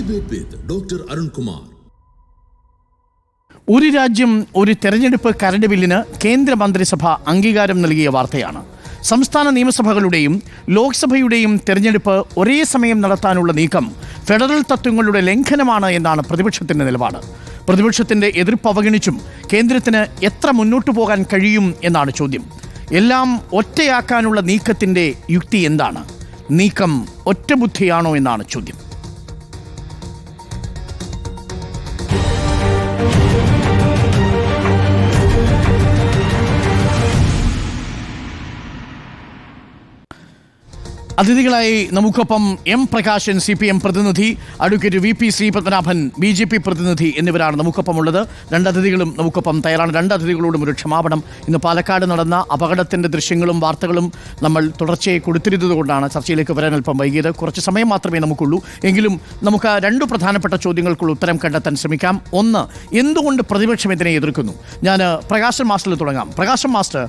Debate with Dr. Arun Kumar. ഒരു രാജ്യം ഒരു തെരഞ്ഞെടുപ്പ് കരട് ബില്ലിന് കേന്ദ്രമന്ത്രിസഭ അംഗീകാരം നൽകിയ വാർത്തയാണ്. സംസ്ഥാന നിയമസഭകളുടെയും ലോക്സഭയുടെയും തെരഞ്ഞെടുപ്പ് ഒരേ സമയം നടത്താനുള്ള നീക്കം ഫെഡറൽ തത്വങ്ങളുടെ ലംഘനമാണ് എന്നാണ് പ്രതിപക്ഷത്തിന്റെ നിലപാട്. പ്രതിപക്ഷത്തിന്റെ എതിർപ്പ് അവഗണിച്ചും കേന്ദ്രത്തിന് എത്ര മുന്നോട്ടു പോകാൻ കഴിയും എന്നാണ് ചോദ്യം. എല്ലാം ഒറ്റയാക്കാനുള്ള നീക്കത്തിന്റെ യുക്തി എന്താണ്? നീക്കം ഒറ്റബുദ്ധിയാണോ എന്നാണ് ചോദ്യം. അതിഥികളായി നമുക്കൊപ്പം എം പ്രകാശൻ CPM പ്രതിനിധി, അഡ്വക്കേറ്റ് VP ശ്രീപത്മനാഭൻ BJP പ്രതിനിധി എന്നിവരാണ് നമുക്കൊപ്പമുള്ളത്. രണ്ടതിഥികളും നമുക്കൊപ്പം തയ്യാറാണ്. രണ്ടതിഥികളോടും ഒരു ക്ഷമാപണം. ഇന്ന് പാലക്കാട് നടന്ന അപകടത്തിൻ്റെ ദൃശ്യങ്ങളും വാർത്തകളും നമ്മൾ തുടർച്ചയായി കൊടുത്തിരുന്നതുകൊണ്ടാണ് ചർച്ചയിലേക്ക് വരാൻ അല്പം വൈകിയത്. കുറച്ച് സമയം മാത്രമേ നമുക്കുള്ളൂ. എങ്കിലും നമുക്ക് രണ്ട് പ്രധാനപ്പെട്ട ചോദ്യങ്ങൾക്കുള്ള ഉത്തരം കണ്ടെത്താൻ ശ്രമിക്കാം. ഒന്ന്, എന്തുകൊണ്ട് പ്രതിപക്ഷം ഇതിനെ എതിർക്കുന്നു? ഞാൻ പ്രകാശൻ മാസ്റ്ററിൽ തുടങ്ങാം. പ്രകാശൻ മാസ്റ്റർ,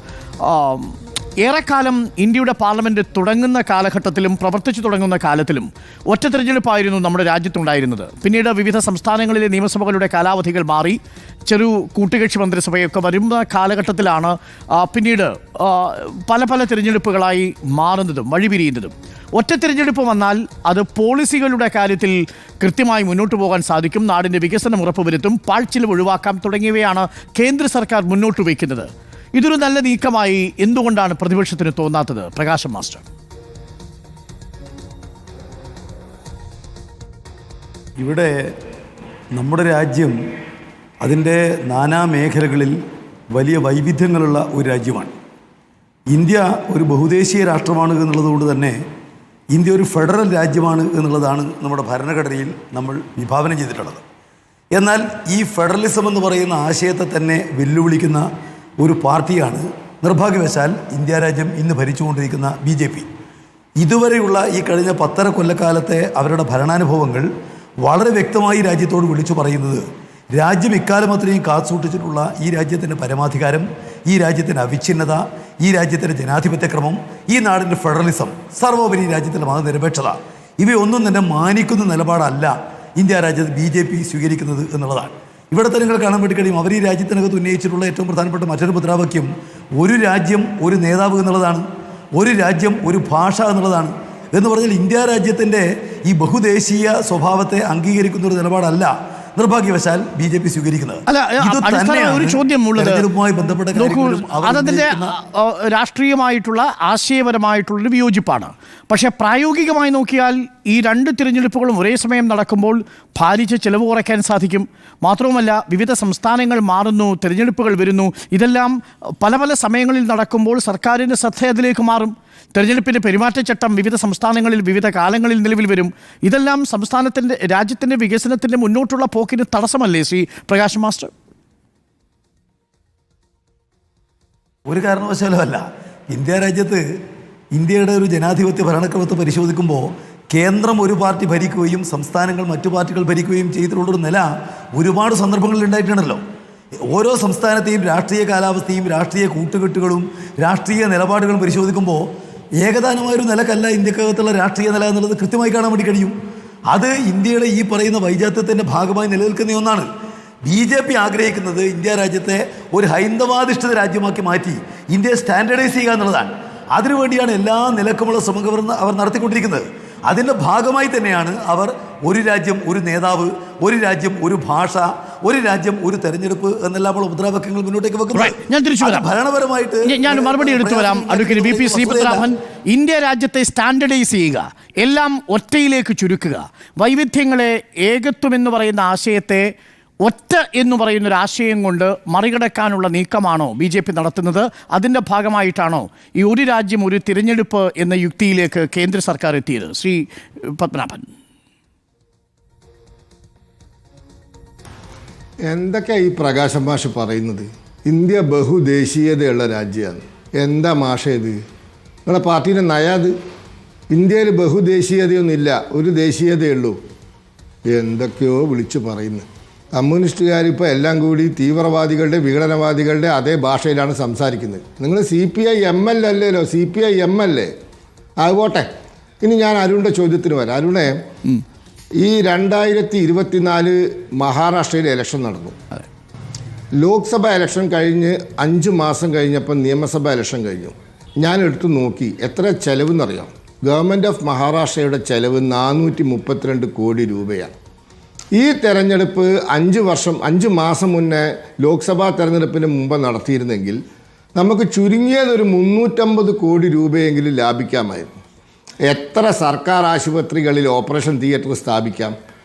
ഏറെക്കാലം ഇന്ത്യയുടെ പാർലമെൻറ്റ് തുടങ്ങുന്ന കാലഘട്ടത്തിലും പ്രവർത്തിച്ചു തുടങ്ങുന്ന കാലത്തിലും ഒറ്റ തിരഞ്ഞെടുപ്പായിരുന്നു നമ്മുടെ രാജ്യത്തുണ്ടായിരുന്നത്. പിന്നീട് വിവിധ സംസ്ഥാനങ്ങളിലെ നിയമസഭകളുടെ കാലാവധികൾ മാറി ചെറു കൂട്ടുകക്ഷി മന്ത്രിസഭയൊക്കെ വരുന്ന കാലഘട്ടത്തിലാണ് പിന്നീട് പല തിരഞ്ഞെടുപ്പുകളായി മാറുന്നതും വഴിപിരിയുന്നതും. ഒറ്റ തിരഞ്ഞെടുപ്പ് വന്നാൽ അത് പോളിസികളുടെ കാര്യത്തിൽ കൃത്യമായി മുന്നോട്ട് പോകാൻ സാധിക്കും, നാടിൻ്റെ വികസനം ഉറപ്പുവരുത്തും, പാഴ്ചിലവ് ഒഴിവാക്കാം തുടങ്ങിയവയാണ് കേന്ദ്ര സർക്കാർ മുന്നോട്ട് വയ്ക്കുന്നത്. ഇതൊരു നല്ല നീക്കമായി എന്തുകൊണ്ടാണ് പ്രതിപക്ഷത്തിന് തോന്നാത്തത്? പ്രകാശം മാസ്റ്റർ. ഇവിടെ നമ്മുടെ രാജ്യം അതിൻ്റെ നാനാ മേഖലകളിൽ വലിയ വൈവിധ്യങ്ങളുള്ള ഒരു രാജ്യമാണ്. ഇന്ത്യ ഒരു ബഹുദേശീയ രാഷ്ട്രമാണ് എന്നുള്ളതുകൊണ്ട് തന്നെ ഇന്ത്യ ഒരു ഫെഡറൽ രാജ്യമാണ് എന്നുള്ളതാണ് നമ്മുടെ ഭരണഘടനയിൽ നമ്മൾ വിഭാവനം ചെയ്തിട്ടുള്ളത്. എന്നാൽ ഈ ഫെഡറലിസം എന്ന് പറയുന്ന ആശയത്തെ തന്നെ വെല്ലുവിളിക്കുന്ന ഒരു പാർട്ടിയാണ് നിർഭാഗ്യവശാൽ ഇന്ത്യ രാജ്യം ഇന്ന് ഭരിച്ചുകൊണ്ടിരിക്കുന്ന BJP. ഇതുവരെയുള്ള ഈ കഴിഞ്ഞ 10 കൊല്ലക്കാലത്തെ അവരുടെ ഭരണാനുഭവങ്ങൾ വളരെ വ്യക്തമായി രാജ്യത്തോട് വിളിച്ചു പറയുന്നത് രാജ്യം ഇക്കാലം അത്രയും കാത്തുസൂക്ഷിച്ചിട്ടുള്ള ഈ രാജ്യത്തിൻ്റെ പരമാധികാരം, ഈ രാജ്യത്തിൻ്റെ അവിഛിന്നത, ഈ രാജ്യത്തിൻ്റെ ജനാധിപത്യക്രമം, ഈ നാടിൻ്റെ ഫെഡറലിസം, സർവോപരി രാജ്യത്തിൻ്റെ മതനിരപേക്ഷത, ഇവയൊന്നും തന്നെ മാനിക്കുന്ന നിലപാടല്ല ഇന്ത്യ രാജ്യത്ത് BJP സ്വീകരിക്കുന്നത് എന്നുള്ളതാണ്. ഇവിടെ തന്നെ നിങ്ങൾ കാണാൻ വേണ്ടി കഴിയും. അവർ ഈ രാജ്യത്തിനകത്ത് ഉന്നയിച്ചിട്ടുള്ള ഏറ്റവും പ്രധാനപ്പെട്ട മറ്റൊരു മുദ്രാവാക്യം ഒരു രാജ്യം ഒരു നേതാവ് എന്നുള്ളതാണ്, ഒരു രാജ്യം ഒരു ഭാഷ എന്നുള്ളതാണ്. എന്ന് പറഞ്ഞാൽ ഇന്ത്യ രാജ്യത്തിൻ്റെ ഈ ബഹുദേശീയ സ്വഭാവത്തെ അംഗീകരിക്കുന്ന ഒരു നിലപാടല്ല നിർഭാഗ്യവശാൽ BJP സ്വീകരിക്കുന്നത്. ഒരു ചോദ്യമുള്ളത് ബന്ധപ്പെട്ട അതിൻ്റെ രാഷ്ട്രീയമായിട്ടുള്ള ആശയപരമായിട്ടുള്ളൊരു വിയോജിപ്പാണ്. പക്ഷേ പ്രായോഗികമായി നോക്കിയാൽ ഈ രണ്ട് തിരഞ്ഞെടുപ്പുകളും ഒരേ സമയം നടക്കുമ്പോൾ ഭാരിച്ച ചെലവ് കുറയ്ക്കാൻ സാധിക്കും. മാത്രവുമല്ല, വിവിധ സംസ്ഥാനങ്ങൾ മാറുന്നു, തിരഞ്ഞെടുപ്പുകൾ വരുന്നു. ഇതെല്ലാം പല സമയങ്ങളിൽ നടക്കുമ്പോൾ സർക്കാരിൻ്റെ ശ്രദ്ധ അതിലേക്ക് മാറും. തെരഞ്ഞെടുപ്പിൻ്റെ പെരുമാറ്റച്ചട്ടം വിവിധ സംസ്ഥാനങ്ങളിൽ വിവിധ കാലങ്ങളിൽ നിലവിൽ വരും. ഇതെല്ലാം സംസ്ഥാനത്തിൻ്റെ രാജ്യത്തിൻ്റെ വികസനത്തിൻ്റെ മുന്നോട്ടുള്ള പോക്കിന് തടസ്സമല്ലേ ശ്രീ പ്രകാശ് മാസ്റ്റർ? ഒരു കാരണവശാലും അല്ല. ഇന്ത്യ രാജ്യത്ത് ഇന്ത്യയുടെ ഒരു ജനാധിപത്യ ഭരണക്രമത്തെ പരിശോധിക്കുമ്പോൾ കേന്ദ്രം ഒരു പാർട്ടി ഭരിക്കുകയും സംസ്ഥാനങ്ങൾ മറ്റു പാർട്ടികൾ ഭരിക്കുകയും ചെയ്തിട്ടുള്ളൊരു നില ഒരുപാട് സന്ദർഭങ്ങളിൽ ഉണ്ടായിട്ടുണ്ടല്ലോ. ഓരോ സംസ്ഥാനത്തെയും രാഷ്ട്രീയ കാലാവസ്ഥയും രാഷ്ട്രീയ കൂട്ടുകെട്ടുകളും രാഷ്ട്രീയ നിലപാടുകളും പരിശോധിക്കുമ്പോൾ ഏകദാനമായൊരു നിലക്കല്ല ഇന്ത്യക്കകത്തുള്ള രാഷ്ട്രീയ നില എന്നുള്ളത് കൃത്യമായി കാണാൻ വേണ്ടി കഴിയും. അത് ഇന്ത്യയുടെ ഈ പറയുന്ന വൈജാത്യത്തിൻ്റെ ഭാഗമായി നിലനിൽക്കുന്ന ഒന്നാണ്. BJP ആഗ്രഹിക്കുന്നത് ഇന്ത്യ രാജ്യത്തെ ഒരു ഹൈന്ദവാധിഷ്ഠിത രാജ്യമാക്കി മാറ്റി ഇന്ത്യയെ സ്റ്റാൻഡേർഡൈസ് ചെയ്യുക എന്നുള്ളതാണ്. അതിനുവേണ്ടിയാണ് എല്ലാ നിലക്കുമുള്ള ശ്രമങ്ങൾ അവർ നടത്തിക്കൊണ്ടിരിക്കുന്നത്. അതിൻ്റെ ഭാഗമായി തന്നെയാണ് അവർ ഒരു രാജ്യം ഒരു നേതാവ്, ഒരു രാജ്യം ഒരു ഭാഷ, ഒരു രാജ്യം ഒരു തെരഞ്ഞെടുപ്പ് എന്നെല്ലാമുള്ള മുദ്രാവാക്യങ്ങൾ മുന്നോട്ടേക്ക് വെക്കുന്നത്. ഭരണപരമായിട്ട് ഞാൻ മറുപടി എടുത്തു വരാം. അഡ്വക്കേറ്റ് VP ശ്രീപത്മനാഭൻ, ഇന്ത്യ രാജ്യത്തെ സ്റ്റാൻഡേർഡൈസ് ചെയ്യുക, എല്ലാം ഒറ്റയിലേക്ക് ചുരുക്കുക, വൈവിധ്യങ്ങളെ ഏകത്വം എന്ന് പറയുന്ന ആശയത്തെ ഒറ്റ എന്ന് പറയുന്നൊരു ആശയം കൊണ്ട് മറികടക്കാനുള്ള നീക്കമാണോ BJP നടത്തുന്നത്? അതിൻ്റെ ഭാഗമായിട്ടാണോ ഈ ഒരു രാജ്യം ഒരു തിരഞ്ഞെടുപ്പ് എന്ന യുക്തിയിലേക്ക് കേന്ദ്ര സർക്കാർ എത്തിയത്? ശ്രീ പത്മനാഭൻ. എന്തൊക്കെയാണ് ഈ പ്രകാശം മാഷ് പറയുന്നത്? ഇന്ത്യ ബഹുദേശീയതയുള്ള രാജ്യമാണ്. എന്താ മാഷ ഇത്? നിങ്ങളെ പാർട്ടീൻ്റെ നയാത്? ഇന്ത്യയിൽ ബഹുദേശീയതയൊന്നുമില്ല, ഒരു ദേശീയതയുള്ളൂ. എന്തൊക്കെയോ വിളിച്ചു പറയുന്നു. കമ്മ്യൂണിസ്റ്റുകാരിപ്പോൾ എല്ലാം കൂടി തീവ്രവാദികളുടെ വിഘടനവാദികളുടെ അതേ ഭാഷയിലാണ് സംസാരിക്കുന്നത്. നിങ്ങൾ CPI ML അല്ലല്ലോ, CPI M അല്ലേ? അതുപോട്ടെ. ഇനി ഞാൻ അരുണിൻ്റെ ചോദ്യത്തിന് വരാം. അരുണെ, ഈ 2024 മഹാരാഷ്ട്രയിൽ ഇലക്ഷൻ നടന്നു. ലോക്സഭ ഇലക്ഷൻ കഴിഞ്ഞ് 5 മാസം കഴിഞ്ഞപ്പോൾ നിയമസഭ ഇലക്ഷൻ കഴിഞ്ഞു. ഞാൻ എടുത്തു നോക്കി എത്ര ചെലവെന്നറിയാം. ഗവൺമെൻറ് ഓഫ് മഹാരാഷ്ട്രയുടെ ചെലവ് 432 കോടി രൂപയാണ്. ഈ തെരഞ്ഞെടുപ്പ് 5 മാസം മുന്നേ ലോക്സഭാ തെരഞ്ഞെടുപ്പിന് മുമ്പ് നടത്തിയിരുന്നെങ്കിൽ നമുക്ക് ചുരുങ്ങിയതൊരു 350 കോടി രൂപയെങ്കിലും ലാഭിക്കാമായിരുന്നു. എത്ര സർക്കാർ ആശുപത്രികളിൽ ഓപ്പറേഷൻ തിയേറ്റർ സ്ഥാപിക്കാം,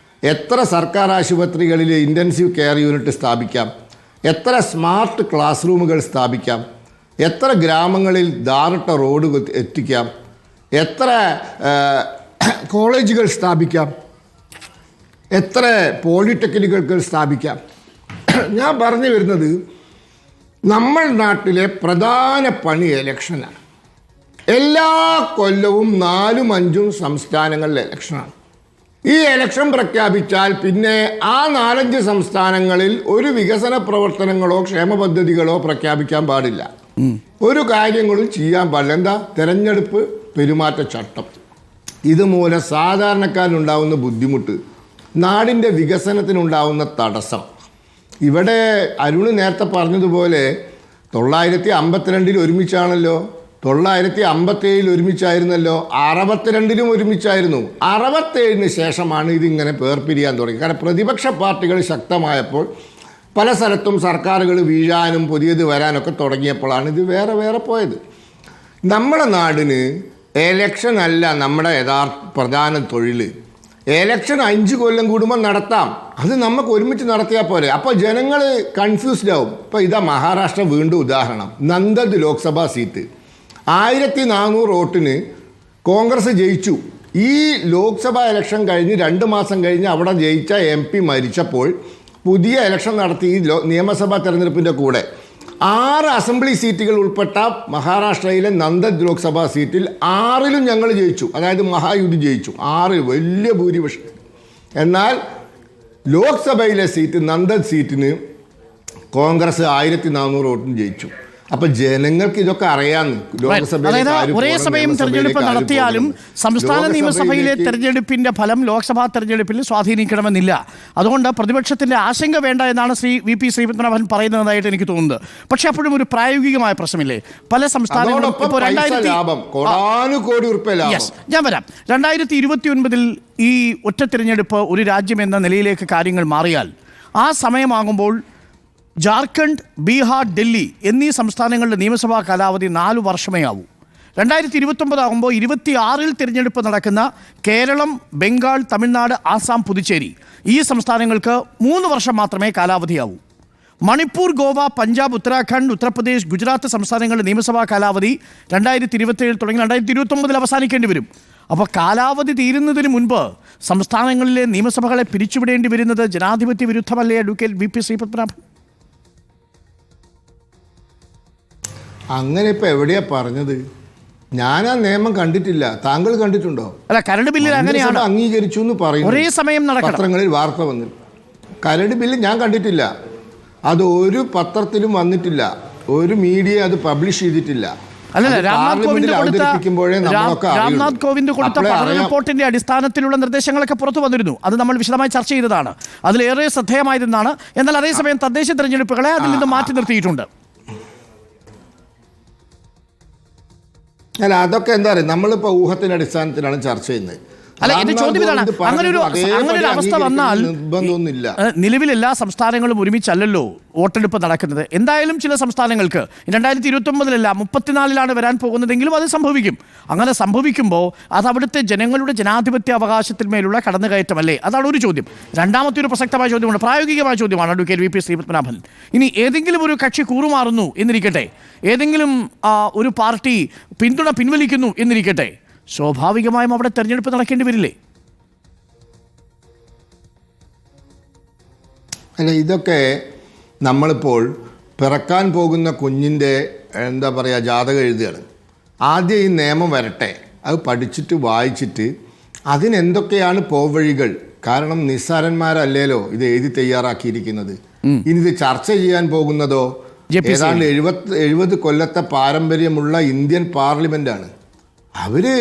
എത്ര സർക്കാർ ആശുപത്രികളിൽ ഇൻറ്റൻസീവ് കെയർ യൂണിറ്റ് സ്ഥാപിക്കാം, എത്ര സ്മാർട്ട് ക്ലാസ് റൂമുകൾ സ്ഥാപിക്കാം, എത്ര ഗ്രാമങ്ങളിൽ ധാറിട്ട റോഡ് എത്തിക്കാം, എത്ര കോളേജുകൾ സ്ഥാപിക്കാം, എത്ര പോളിടെക്നിക്കുകൾ സ്ഥാപിക്കാം. ഞാൻ പറഞ്ഞു വരുന്നത് നമ്മൾ നാട്ടിലെ പ്രധാന പണി ഇലക്ഷനാണ്. എല്ലാ കൊല്ലവും 4-5 സംസ്ഥാനങ്ങളിലെ ഇലക്ഷനാണ്. ഈ ഇലക്ഷൻ പ്രഖ്യാപിച്ചാൽ പിന്നെ ആ 4-5 സംസ്ഥാനങ്ങളിൽ ഒരു വികസന പ്രവർത്തനങ്ങളോ ക്ഷേമ പദ്ധതികളോ പ്രഖ്യാപിക്കാൻ പാടില്ല. ഒരു കാര്യങ്ങളും ചെയ്യാൻ പാടില്ല. എന്താ? തെരഞ്ഞെടുപ്പ് പെരുമാറ്റച്ചട്ടം. ഇതുമൂലം സാധാരണക്കാരനുണ്ടാവുന്ന ബുദ്ധിമുട്ട്, നാടിൻ്റെ വികസനത്തിനുണ്ടാവുന്ന തടസ്സം. ഇവിടെ അരുണ് നേരത്തെ പറഞ്ഞതുപോലെ 952 ഒരുമിച്ചാണല്ലോ, 957 ഒരുമിച്ചായിരുന്നല്ലോ, 62 ഒരുമിച്ചായിരുന്നു. 67 ശേഷമാണ് ഇതിങ്ങനെ പേർപിരിയാൻ തുടങ്ങി. കാരണം പ്രതിപക്ഷ പാർട്ടികൾ ശക്തമായപ്പോൾ പല സ്ഥലത്തും സർക്കാരുകൾ വീഴാനും പുതിയത് വരാനൊക്കെ തുടങ്ങിയപ്പോഴാണ് ഇത് വേറെ വേറെ പോയത്. നമ്മുടെ നാടിന് എലക്ഷൻ അല്ല നമ്മുടെ പ്രധാന തൊഴിൽ. എലക്ഷൻ 5 കൊല്ലം കൂടുമ്പോൾ നടത്താം. അത് നമുക്ക് ഒരുമിച്ച് നടത്തിയാൽ പോരെ. അപ്പോൾ ജനങ്ങൾ കൺഫ്യൂസ്ഡ് ആവും. ഇപ്പോൾ ഇതാ മഹാരാഷ്ട്ര വീണ്ടും ഉദാഹരണം. നന്ദദ് ലോക്സഭാ സീറ്റ് 1400 വോട്ടിന് കോൺഗ്രസ് ജയിച്ചു. ഈ ലോക്സഭാ ഇലക്ഷൻ കഴിഞ്ഞ് 2 മാസം കഴിഞ്ഞ് അവിടെ ജയിച്ച MP മരിച്ചപ്പോൾ പുതിയ ഇലക്ഷൻ നടത്തി. ഈ നിയമസഭാ തെരഞ്ഞെടുപ്പിൻ്റെ കൂടെ 6 അസംബ്ലി സീറ്റുകൾ ഉൾപ്പെട്ട മഹാരാഷ്ട്രയിലെ നന്ദദ് ലോക്സഭാ സീറ്റിൽ 6ലും ഞങ്ങൾ ജയിച്ചു. അതായത് മഹായുതി ജയിച്ചു 6 വലിയ ഭൂരിപക്ഷം. എന്നാൽ ലോക്സഭയിലെ സീറ്റ് നന്ദദ് സീറ്റിന് കോൺഗ്രസ് 1400 വോട്ടിന് ജയിച്ചു. അപ്പൊ ജനങ്ങൾക്ക് ഇതൊക്കെ അറിയാമെന്ന്. അതായത് ഒരേ സമയം തെരഞ്ഞെടുപ്പ് നടത്തിയാലും സംസ്ഥാന നിയമസഭയിലെ തെരഞ്ഞെടുപ്പിന്റെ ഫലം ലോക്സഭാ തെരഞ്ഞെടുപ്പിൽ സ്വാധീനിക്കണമെന്നില്ല. അതുകൊണ്ട് പ്രതിപക്ഷത്തിന്റെ ആശങ്ക വേണ്ട എന്നാണ് ശ്രീ VP ശ്രീപത്മനാഭൻ പറയുന്നതായിട്ട് എനിക്ക് തോന്നുന്നത്. പക്ഷെ അപ്പോഴും ഒരു പ്രായോഗികമായ പ്രശ്നമില്ലേ? പല സംസ്ഥാനങ്ങളും ഇപ്പോൾ ഞാൻ വരാം. 2029 ഈ ഒറ്റ തിരഞ്ഞെടുപ്പ് ഒരു രാജ്യം എന്ന നിലയിലേക്ക് കാര്യങ്ങൾ മാറിയാൽ ആ സമയമാകുമ്പോൾ ജാർഖണ്ഡ്, ബീഹാർ, ഡൽഹി എന്നീ സംസ്ഥാനങ്ങളുടെ നിയമസഭാ കാലാവധി 4 വർഷമേ ആവൂ. 2029 ആകുമ്പോൾ 26 തിരഞ്ഞെടുപ്പ് നടക്കുന്ന കേരളം, ബംഗാൾ, തമിഴ്നാട്, ആസാം, പുതുച്ചേരി ഈ സംസ്ഥാനങ്ങൾക്ക് 3 വർഷം മാത്രമേ കാലാവധിയാവൂ. മണിപ്പൂർ, ഗോവ, പഞ്ചാബ്, ഉത്തരാഖണ്ഡ്, ഉത്തർപ്രദേശ്, ഗുജറാത്ത് സംസ്ഥാനങ്ങളുടെ നിയമസഭാ കാലാവധി 2027 തുടങ്ങി 2029 അവസാനിക്കേണ്ടി വരും. അപ്പോൾ കാലാവധി തീരുന്നതിന് മുൻപ് സംസ്ഥാനങ്ങളിലെ നിയമസഭകളെ പിരിച്ചുവിടേണ്ടി വരുന്നത് ജനാധിപത്യ വിരുദ്ധമല്ലേ അഡ്വക്കേറ്റ് VP ശ്രീപത്മനാഭൻ? അങ്ങനെ ഇപ്പൊ എവിടെയാ പറഞ്ഞത്? ഞാൻ ആ നിയമം കണ്ടിട്ടില്ല. താങ്കൾ കണ്ടിട്ടുണ്ടോ? അല്ല, കരട് ബില്ലിൽ അങ്ങനെയാണ് അംഗീകരിച്ചു എന്ന് പറയുന്നു. ഒരേ സമയം പത്രങ്ങളിൽ വാർത്ത വന്നു. കരട് ബില്ല് ഞാൻ കണ്ടിട്ടില്ല. അത് ഒരു പത്രത്തിലും വന്നിട്ടില്ല. ഒരു മീഡിയ അത് പബ്ലിഷ് ചെയ്തിട്ടില്ല. അല്ലല്ല, രാംനാഥ് കോവിന്ദ് കൊടുത്ത പഠന റിപ്പോർട്ടിന്റെ അടിസ്ഥാനത്തിലുള്ള നിർദ്ദേശങ്ങളൊക്കെ പുറത്തു വന്നിരുന്നു. അത് നമ്മൾ വിശദമായി ചർച്ച ചെയ്തതാണ്. അതിലേറെ ശ്രദ്ധേയമായതെന്നാണ്. എന്നാൽ അതേസമയം തദ്ദേശ തെരഞ്ഞെടുപ്പുകളെ അതിൽ നിന്ന് മാറ്റി നിർത്തിയിട്ടുണ്ട്. അല്ല, അതൊക്കെ എന്താ പറയുക, നമ്മളിപ്പോൾ ഊഹത്തിന്റെ അടിസ്ഥാനത്തിലാണ് ചർച്ച ചെയ്യുന്നത്. അല്ല, എന്റെ ചോദ്യം ഇതാണ്, അങ്ങനെ ഒരു അവസ്ഥ വന്നാൽ നിലവിൽ എല്ലാ സംസ്ഥാനങ്ങളും ഒരുമിച്ചല്ലല്ലോ വോട്ടെടുപ്പ് നടക്കുന്നത്. എന്തായാലും ചില സംസ്ഥാനങ്ങൾക്ക് 2029 34 വരാൻ പോകുന്നതെങ്കിലും അത് സംഭവിക്കും. അങ്ങനെ സംഭവിക്കുമ്പോൾ അത് അവിടുത്തെ ജനങ്ങളുടെ ജനാധിപത്യ അവകാശത്തിന്മേലുള്ള കടന്നുകയറ്റമല്ലേ? അതാണ് ഒരു ചോദ്യം. രണ്ടാമത്തെ ഒരു പ്രസക്തമായ ചോദ്യമാണ്, പ്രായോഗികമായ ചോദ്യമാണ് അഡ്വക്കേറ്റ് VP ശ്രീപത്മനാഭൻ. ഇനി ഏതെങ്കിലും ഒരു കക്ഷി കൂറുമാറുന്നു എന്നിരിക്കട്ടെ, ഏതെങ്കിലും ഒരു പാർട്ടി പിന്തുണ പിൻവലിക്കുന്നു എന്നിരിക്കട്ടെ, സ്വാഭാവികമായും അവിടെ തെരഞ്ഞെടുപ്പ് നടക്കേണ്ടി വരില്ലേ? അല്ല, ഇതൊക്കെ നമ്മളിപ്പോൾ പിറക്കാൻ പോകുന്ന കുഞ്ഞിൻ്റെ എന്താ പറയുക ജാതകം എഴുതുകയാണ്. ആദ്യം ഈ നിയമം വരട്ടെ, അത് പഠിച്ചിട്ട് വായിച്ചിട്ട് അതിനെന്തൊക്കെയാണ് പോവഴികൾ. കാരണം നിസ്സാരന്മാരല്ലേലോ ഇത് എഴുതി തയ്യാറാക്കിയിരിക്കുന്നത്. ഇനി ഇത് ചർച്ച ചെയ്യാൻ പോകുന്നതോ ഏതാണ്ട് 70 കൊല്ലത്തെ പാരമ്പര്യമുള്ള ഇന്ത്യൻ പാർലമെൻറ്റാണ്. അവര്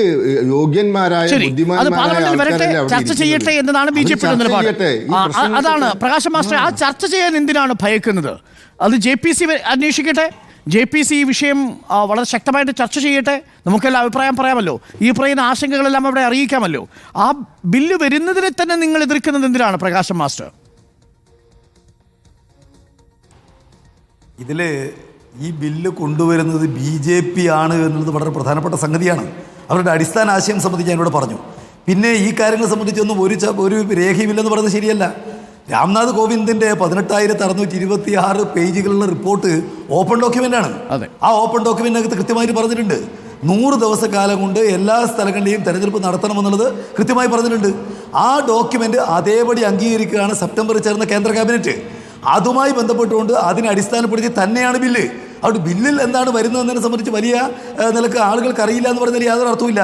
യോഗ്യന്മാരായ ശരി, അത് ബുദ്ധിമാന്മാരായ പാർലമെന്റിൽ വരട്ടെ, ആൾക്കാരല്ലേ അവിടെ ചർച്ച ചെയ്യട്ടെ ഇരിക്കുന്നത്. എന്നതാണ് ബി ജെ അവർ പിയുടെ ചർച്ച നിലപാട്. ചെയ്യട്ടെ. ഈ പ്രശ്നങ്ങൾ അതാണ് പ്രകാശ് മാസ്റ്റർ, ആ ചർച്ച ചെയ്യാൻ എന്തിനാണ് ഭയക്കുന്നത്? അത് JPC അന്വേഷിക്കട്ടെ. JPC ഈ വിഷയം വളരെ ശക്തമായിട്ട് ചർച്ച ചെയ്യട്ടെ. നമുക്കെല്ലാം അഭിപ്രായം പറയാമല്ലോ. ഈ പറയുന്ന ആശങ്കകളെല്ലാം അവിടെ അറിയിക്കാമല്ലോ. ആ ബില്ല് വരുന്നതിനെ തന്നെ നിങ്ങൾ എതിർക്കുന്നത് എന്തിനാണ് പ്രകാശ് മാസ്റ്റർ? ഇതിൽ ഈ ബില്ല് കൊണ്ടുവരുന്നത് BJP ആണ് എന്നുള്ളത് വളരെ പ്രധാനപ്പെട്ട സംഗതിയാണ്. അവരുടെ അടിസ്ഥാന ആശയം സംബന്ധിച്ച് ഞാനിവിടെ പറഞ്ഞു. പിന്നെ ഈ കാര്യങ്ങളെ സംബന്ധിച്ചൊന്നും ഒരു രേഖയുമില്ലെന്ന് പറയുന്നത് ശരിയല്ല. രാംനാഥ് കോവിന്ദിൻ്റെ 18,626 പേജുകളുള്ള റിപ്പോർട്ട് ഓപ്പൺ ഡോക്യുമെൻ്റാണ്. ആ ഓപ്പൺ ഡോക്യുമെൻറ്റിനകത്ത് കൃത്യമായിട്ട് പറഞ്ഞിട്ടുണ്ട് 100 ദിവസക്കാലം കൊണ്ട് എല്ലാ സ്ഥലങ്ങളിലെയും തെരഞ്ഞെടുപ്പ് നടത്തണമെന്നുള്ളത് കൃത്യമായി പറഞ്ഞിട്ടുണ്ട്. ആ ഡോക്യുമെൻ്റ് അതേപടി അംഗീകരിക്കുകയാണ് സെപ്റ്റംബറിൽ ചേർന്ന കേന്ദ്ര ക്യാബിനറ്റ്. അതുമായി ബന്ധപ്പെട്ടുകൊണ്ട് അതിനെ അടിസ്ഥാനപ്പെടുത്തി തന്നെയാണ് ബില്ല്. അതുകൊണ്ട് ബില്ലിൽ എന്താണ് വരുന്നതെന്നതിനെ സംബന്ധിച്ച് വലിയ നിലക്ക് ആളുകൾക്ക് അറിയില്ല എന്ന് പറഞ്ഞാൽ യാതൊരു അർത്ഥമില്ല.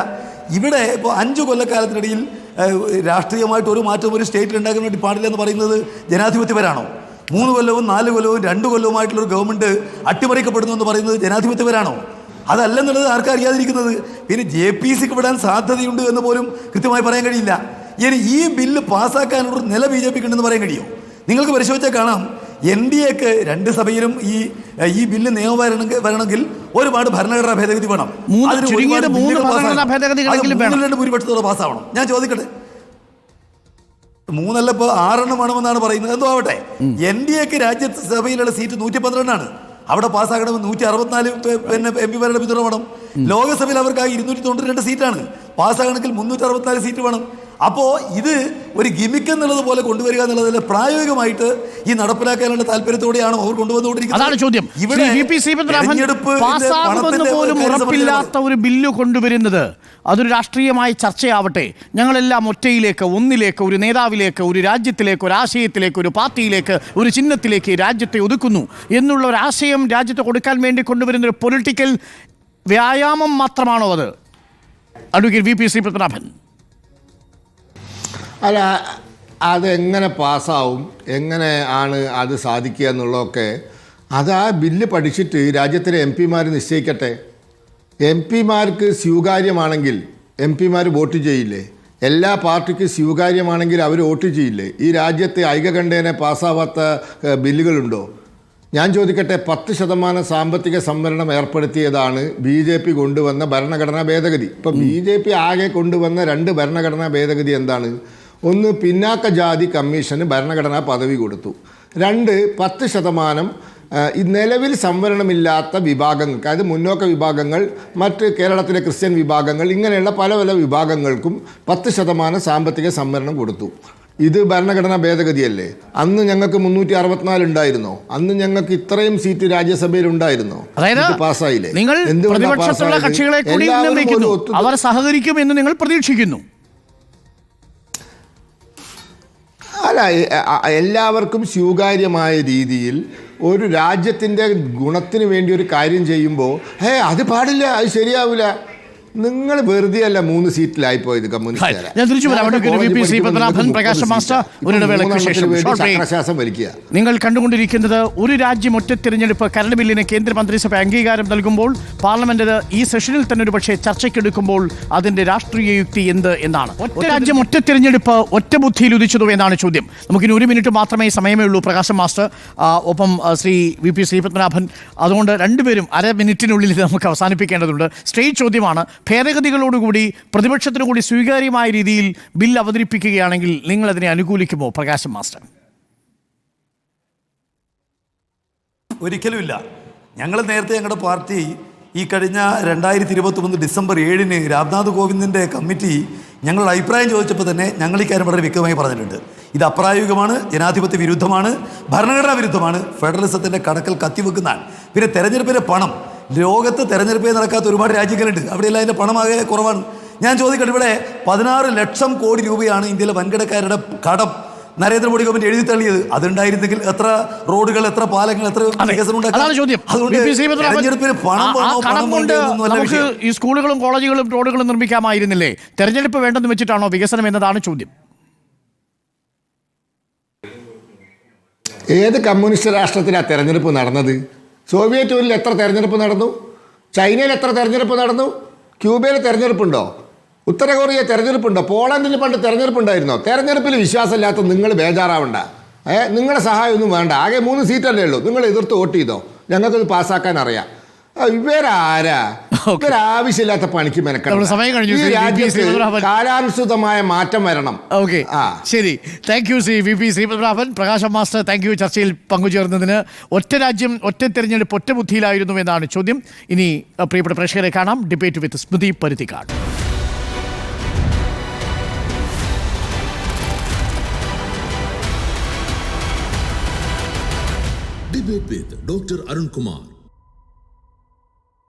ഇവിടെ ഇപ്പോൾ 5 കൊല്ലക്കാലത്തിനിടയിൽ രാഷ്ട്രീയമായിട്ട് ഒരു മാറ്റം ഒരു സ്റ്റേറ്റിൽ ഉണ്ടാക്കാൻ വേണ്ടി പാടില്ല എന്ന് പറയുന്നത് ജനാധിപത്യപരാണോ? 3 കൊല്ലവും 4 കൊല്ലവും 2 കൊല്ലവുമായിട്ടുള്ളൊരു ഗവൺമെൻറ് അട്ടിമറിക്കപ്പെടുന്നു എന്ന് പറയുന്നത് ജനാധിപത്യപരാണോ? അതല്ലെന്നുള്ളത് ആർക്കും അറിയാതിരിക്കുന്നത്. പിന്നെ JPCക്ക് വിടാൻ സാധ്യതയുണ്ട് എന്ന് പോലും കൃത്യമായി പറയാൻ കഴിയില്ല. ഇനി ഈ ബില്ല് പാസ്സാക്കാനുള്ള നില BJPക്ക് ഉണ്ടെന്ന് പറയാൻ കഴിയുമോ? നിങ്ങൾക്ക് പരിശോധിച്ചാൽ കാണാം, NDAക്ക് 2 സഭയിലും ഈ ബില്ല് നിയമം വരണമെങ്കിൽ ഒരുപാട് ഭരണഘടനാ ഭേദഗതി വേണം. അതിന് 2 ഭൂരിപക്ഷത്തോടെ പാസ്സാവണം. ഞാൻ ചോദിക്കട്ടെ, 3 അല്ല ഇപ്പോൾ 6 വേണമെന്നാണ് പറയുന്നത്. എന്തോ ആവട്ടെ, NDAക്ക് രാജ്യസഭയിലുള്ള സീറ്റ് 112 അവിടെ പാസ്സാകണമെങ്കിൽ 164 പിന്നെ MP പിന്തുണ വേണം. ലോകസഭയിൽ അവർക്കായി 292 സീറ്റാണ്. പാസ്സാകണമെങ്കിൽ 364 സീറ്റ് വേണം. അപ്പോൾ ഇത് ഒരു ഗിമിക്ക് എന്നുള്ളത് പോലെ കൊണ്ടുവരിക എന്നുള്ളതിൽ പ്രായോഗികമായിട്ട് ഈ നടപ്പിലാക്കാനുള്ള താല്പര്യത്തോടെയാണ് അവർ അതാണ് ചോദ്യം. ഇവിടെ പോലും ഉറപ്പില്ലാത്ത ഒരു ബില്ല് കൊണ്ടുവരുന്നത് അതൊരു രാഷ്ട്രീയമായ ചർച്ചയാവട്ടെ. ഞങ്ങളെല്ലാം ഒന്നിലേക്ക്, ഒരു നേതാവിലേക്ക്, ഒരു രാജ്യത്തിലേക്ക്, ഒരു ആശയത്തിലേക്ക്, ഒരു പാർട്ടിയിലേക്ക്, ഒരു ചിഹ്നത്തിലേക്ക് രാജ്യത്തെ ഒതുക്കുന്നു എന്നുള്ള ഒരു ആശയം രാജ്യത്ത് കൊടുക്കാൻ വേണ്ടി കൊണ്ടുവരുന്ന ഒരു പൊളിറ്റിക്കൽ വ്യായാമം മാത്രമാണോ അത്? Advocate VP Sreepadmanabhan. അല്ല, അതെങ്ങനെ പാസ്സാവും, എങ്ങനെ ആണ് അത് സാധിക്കുക എന്നുള്ളതൊക്കെ അത് ആ ബില്ല് പഠിച്ചിട്ട് രാജ്യത്തിലെ MP-മാർ നിശ്ചയിക്കട്ടെ. MP-മാർക്ക് സ്വീകാര്യമാണെങ്കിൽ MP-മാർ വോട്ട് ചെയ്യില്ലേ? എല്ലാ പാർട്ടിക്കും സ്വീകാര്യമാണെങ്കിൽ അവർ വോട്ട് ചെയ്യില്ലേ? ഈ രാജ്യത്തെ ഐകകണ്ഠേന പാസ്സാവാത്ത ബില്ലുകളുണ്ടോ? ഞാൻ ചോദിക്കട്ടെ, 10% സാമ്പത്തിക സംവരണം ഏർപ്പെടുത്തിയതാണ് BJP കൊണ്ടുവന്ന ഭരണഘടനാ ഭേദഗതി. ഇപ്പം BJP ആകെ കൊണ്ടുവന്ന 2 ഭരണഘടനാ ഭേദഗതി എന്താണ്? ഒന്ന്, പിന്നാക്ക ജാതി കമ്മീഷന് ഭരണഘടനാ പദവി കൊടുത്തു. 2, 10% ഈ നിലവിൽ സംവരണമില്ലാത്ത വിഭാഗങ്ങൾക്ക്, അതായത് മുന്നോക്ക വിഭാഗങ്ങൾ, മറ്റ് കേരളത്തിലെ ക്രിസ്ത്യൻ വിഭാഗങ്ങൾ, ഇങ്ങനെയുള്ള പല വിഭാഗങ്ങൾക്കും 10% സാമ്പത്തിക സംവരണം കൊടുത്തു. ഇത് ഭരണഘടനാ ഭേദഗതിയല്ലേ? അന്ന് ഞങ്ങൾക്ക് 364 ഉണ്ടായിരുന്നോ? അന്ന് ഞങ്ങൾക്ക് ഇത്രയും സീറ്റ് രാജ്യസഭയിൽ ഉണ്ടായിരുന്നോ? പാസ്സായില്ലേ? അവർ സഹകരിക്കും എന്ന് നിങ്ങൾ പ്രതീക്ഷിക്കുന്നു? അല്ല, എല്ലാവർക്കും സ്വീകാര്യമായ രീതിയിൽ ഒരു രാജ്യത്തിൻ്റെ ഗുണത്തിന് വേണ്ടി ഒരു കാര്യം ചെയ്യുമ്പോൾ അത് പാടില്ല, അത് ശരിയാവില്ല. നിങ്ങൾ വെറുതെ അല്ല 3 സീറ്റിലായി പോയത് കമ്മ്യൂണിസ്റ്റ്. നിങ്ങൾ കണ്ടുകൊണ്ടിരിക്കുന്നത് ഒരു രാജ്യം ഒറ്റ തിരഞ്ഞെടുപ്പ് കരട് ബില്ലിന് കേന്ദ്രമന്ത്രിസഭ അംഗീകാരം നൽകുമ്പോൾ പാർലമെന്റ് ഈ സെഷനിൽ തന്നെ ഒരു പക്ഷേ ചർച്ചയ്ക്കെടുക്കുമ്പോൾ അതിന്റെ രാഷ്ട്രീയ യുക്തി എന്ത് എന്നാണ്. ഒറ്റ രാജ്യം ഒറ്റ തിരഞ്ഞെടുപ്പ് ഒറ്റ ബുദ്ധിയിൽ ഉദിച്ചതോ എന്നാണ് ചോദ്യം. നമുക്കിനി 1 മിനിറ്റ് മാത്രമേ സമയമേ ഉള്ളൂ. പ്രകാശം മാസ്റ്റർ ഒപ്പം ശ്രീ VP ശ്രീപത്മനാഭൻ. അതുകൊണ്ട് രണ്ടുപേരും 1/2 മിനിറ്റിനുള്ളിൽ ഇത് നമുക്ക് അവസാനിപ്പിക്കേണ്ടതുണ്ട്. സ്ട്രെയിറ്റ് ചോദ്യമാണ്. ഭേദഗതികളോടുകൂടി പ്രതിപക്ഷത്തിനു കൂടി സ്വീകാര്യമായ രീതിയിൽ ബിൽ അവതരിപ്പിക്കുകയാണെങ്കിൽ നിങ്ങൾ അതിനെ അനുകൂലിക്കുമോ പ്രകാശം മാസ്റ്റർ? ഒരിക്കലുമില്ല. ഞങ്ങൾ നേരത്തെ ഞങ്ങളുടെ പാർട്ടി ഈ കഴിഞ്ഞ 2021 ഡിസംബർ 7 രാംനാഥ് കോവിന്ദിൻ്റെ കമ്മിറ്റി ഞങ്ങളുടെ അഭിപ്രായം ചോദിച്ചപ്പോൾ തന്നെ ഞങ്ങൾ ഈ കാര്യം വളരെ വ്യക്തമായി പറഞ്ഞിട്ടുണ്ട്. ഇത് അപ്രായോഗികമാണ്, ജനാധിപത്യ വിരുദ്ധമാണ്, ഭരണഘടനാ വിരുദ്ധമാണ്, ഫെഡറലിസത്തിൻ്റെ കടക്കൽ കത്തിവെക്കുന്നതാണ്. പിന്നെ തെരഞ്ഞെടുപ്പിൻ്റെ പണം, ലോകത്ത് തെരഞ്ഞെടുപ്പേ നടക്കാത്ത ഒരുപാട് രാജ്യങ്ങളുണ്ട്, അവിടെയെല്ലാം അതിൻ്റെ പണമാകെ കുറവാണ്. ഞാൻ ചോദിക്കട്ടെ, ഇവിടെ 16 ലക്ഷം കോടി രൂപയാണ് ഇന്ത്യയിലെ വൻകിടക്കാരുടെ കടം നരേന്ദ്രമോദി ഗവൺമെന്റ് എഴുതി തള്ളിയത്. അതുണ്ടായിരുന്നെങ്കിൽ എത്ര റോഡുകൾ, എത്ര പാലങ്ങൾ, എത്ര വികസനം ഉണ്ടാക്കി. നമുക്ക് ഈ സ്കൂളുകളും കോളേജുകളും റോഡുകളും നിർമ്മിക്കാമായിരുന്നില്ലേ? തെരഞ്ഞെടുപ്പ് വേണ്ടെന്ന് വെച്ചിട്ടാണോ വികസനം എന്നതാണ് ചോദ്യം. ഏത് കമ്മ്യൂണിസ്റ്റ് രാഷ്ട്രത്തിലാണ് തെരഞ്ഞെടുപ്പ് നടന്നത്? സോവിയറ്റ് യൂണിയനിൽ എത്ര തെരഞ്ഞെടുപ്പ് നടന്നു? ചൈനയിൽ എത്ര തെരഞ്ഞെടുപ്പ് നടന്നു? ക്യൂബയിൽ തെരഞ്ഞെടുപ്പുണ്ടോ? ഉത്തര കൊറിയ തെരഞ്ഞെടുപ്പുണ്ടോ? പോളണ്ടിൽ പണ്ട് തെരഞ്ഞെടുപ്പുണ്ടായിരുന്നോ? തെരഞ്ഞെടുപ്പിൽ വിശ്വാസമില്ലാത്ത നിങ്ങൾ ബേജാറാവണ്ട. നിങ്ങളുടെ സഹായമൊന്നും വേണ്ട. ആകെ 3 സീറ്റല്ലേ ഉള്ളൂ. നിങ്ങൾ എതിർത്ത് വോട്ട് ചെയ്തോ, ഞങ്ങൾക്കത് പാസ്സാക്കാൻ അറിയാം. ഇവരാരാ? ഇവരാവശ്യമില്ലാത്ത പണിക്ക് മെനക്കെടും. കാലാനുസൃതമായ മാറ്റം വരണം. ഓക്കെ, ശരി. Thank you Shri V P Sreepadmanabhan. Prakasam master, thank you ചർച്ചയിൽ പങ്കുചേർന്നതിന്. ഒറ്റ രാജ്യം ഒറ്റ തെരഞ്ഞെടുപ്പ് ഒറ്റ ബുദ്ധിയിലായിരുന്നു എന്നാണ് ചോദ്യം. ഇനി പ്രിയപ്പെട്ട പ്രേക്ഷകരെ കാണാം. Debate with Smriti Paruthikad. Debate with Dr. Arun Kumar.